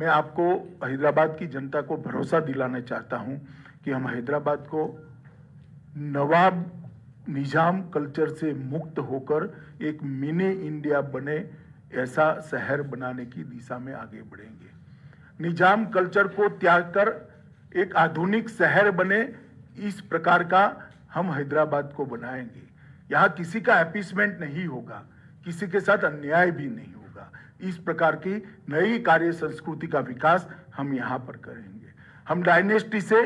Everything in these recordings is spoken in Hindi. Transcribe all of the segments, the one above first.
मैं आपको हैदराबाद की जनता को भरोसा दिलाना चाहता हूं कि हम हैदराबाद को नवाब निजाम कल्चर से मुक्त होकर एक मिनी इंडिया बने ऐसा शहर बनाने की दिशा में आगे बढ़ेंगे। निजाम कल्चर को त्याग कर एक आधुनिक शहर बने, इस प्रकार का हम हैदराबाद को बनाएंगे। यहाँ किसी का अपीसमेंट नहीं होगा, किसी के साथ अन्याय भी नहीं होगा। इस प्रकार की नई कार्य संस्कृति का विकास हम यहाँ पर करेंगे। हम डायनेस्टी से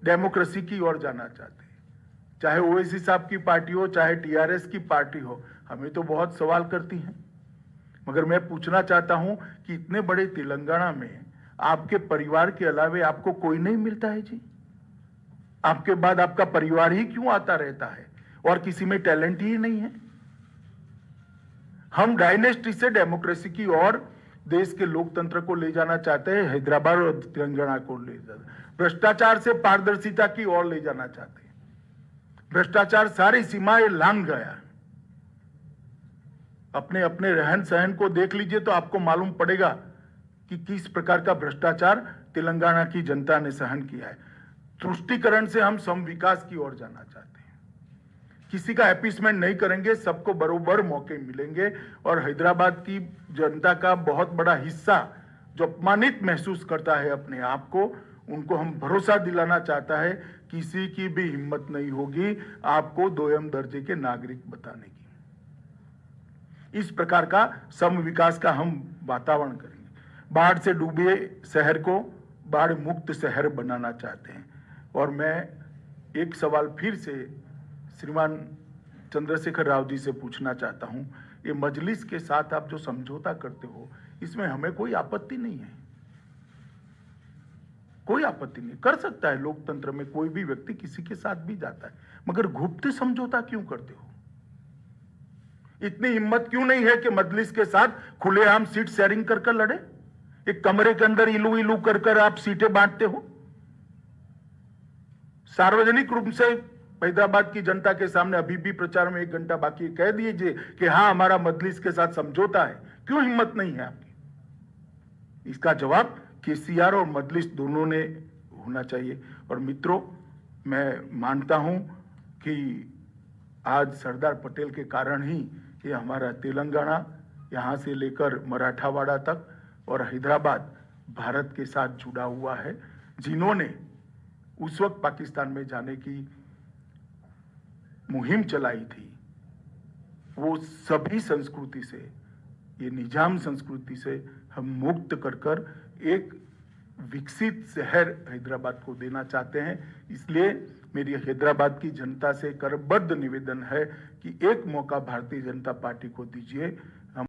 डेमोक्रेसी की ओर जाना चाहते हैं। चाहे ओवैसी साहब की पार्टी हो, चाहे टीआरएस की पार्टी हो, हमें तो बहुत सवाल करती हैं, मगर मैं पूछना चाहता हूं कि इतने बड़े तेलंगाना में आपके परिवार के अलावे आपको कोई नहीं मिलता है जी? आपके बाद आपका परिवार ही क्यों आता रहता है और किसी में टैलेंट ही नहीं है? हम डायनेस्टी से डेमोक्रेसी की ओर देश के लोकतंत्र को ले जाना चाहते हैं, हैदराबाद और तेलंगाना को ले जाना, भ्रष्टाचार से पारदर्शिता की ओर ले जाना चाहते हैं। भ्रष्टाचार सारी सीमाएं लांघ गया। अपने अपने रहन सहन को देख लीजिए तो आपको मालूम पड़ेगा कि किस प्रकार का भ्रष्टाचार तेलंगाना की जनता ने सहन किया है। तुष्टीकरण से हम सम विकास की ओर जाना चाहते हैं। किसी का अपीसमेंट नहीं करेंगे, सबको बरोबर मौके मिलेंगे। और हैदराबाद की जनता का बहुत बड़ा हिस्सा जो अपमानित महसूस करता है अपने आप को, उनको हम भरोसा दिलाना चाहता है किसी की भी हिम्मत नहीं होगी आपको दोयम दर्जे के नागरिक बताने की। इस प्रकार का सम विकास का हम वातावरण करेंगे। बाढ़ से डूबे शहर को बाढ़ मुक्त शहर बनाना चाहते हैं। और मैं एक सवाल फिर से श्रीमान चंद्रशेखर राव जी से पूछना चाहता हूं, ये मजलिस के साथ आप जो समझौता करते हो, इसमें हमें कोई आपत्ति नहीं है। कोई आपत्ति नहीं, कर सकता है लोकतंत्र में कोई भी व्यक्ति किसी के साथ भी जाता है, मगर गुप्त समझौता क्यों करते हो? इतनी हिम्मत क्यों नहीं है कि मजलिस के साथ खुलेआम सीट शेयरिंग कर कर लड़े? एक कमरे के अंदर इलू इलू कर कर आप सीटें बांटते हो। सार्वजनिक रूप से हैदराबाद की जनता के सामने अभी भी प्रचार में 1 घंटा बाकी कह दीजिए कि हाँ हमारा मजलिस के साथ समझौता है। क्यों हिम्मत नहीं है आपकी? इसका जवाब केसीआर और मजलिस दोनों ने होना चाहिए। और मित्रों, मैं मानता हूं कि आज सरदार पटेल के कारण ही ये हमारा तेलंगाना यहां से लेकर मराठावाड़ा तक और हैदराबाद भारत के साथ जुड़ा हुआ है। जिन्होंने उस वक्त पाकिस्तान में जाने की मुहिम चलाई थी, वो सभी संस्कृति से, ये निजाम संस्कृति से हम मुक्त कर कर एक विकसित शहर हैदराबाद को देना चाहते हैं। इसलिए मेरी हैदराबाद की जनता से करबद्ध निवेदन है कि एक मौका भारतीय जनता पार्टी को दीजिए।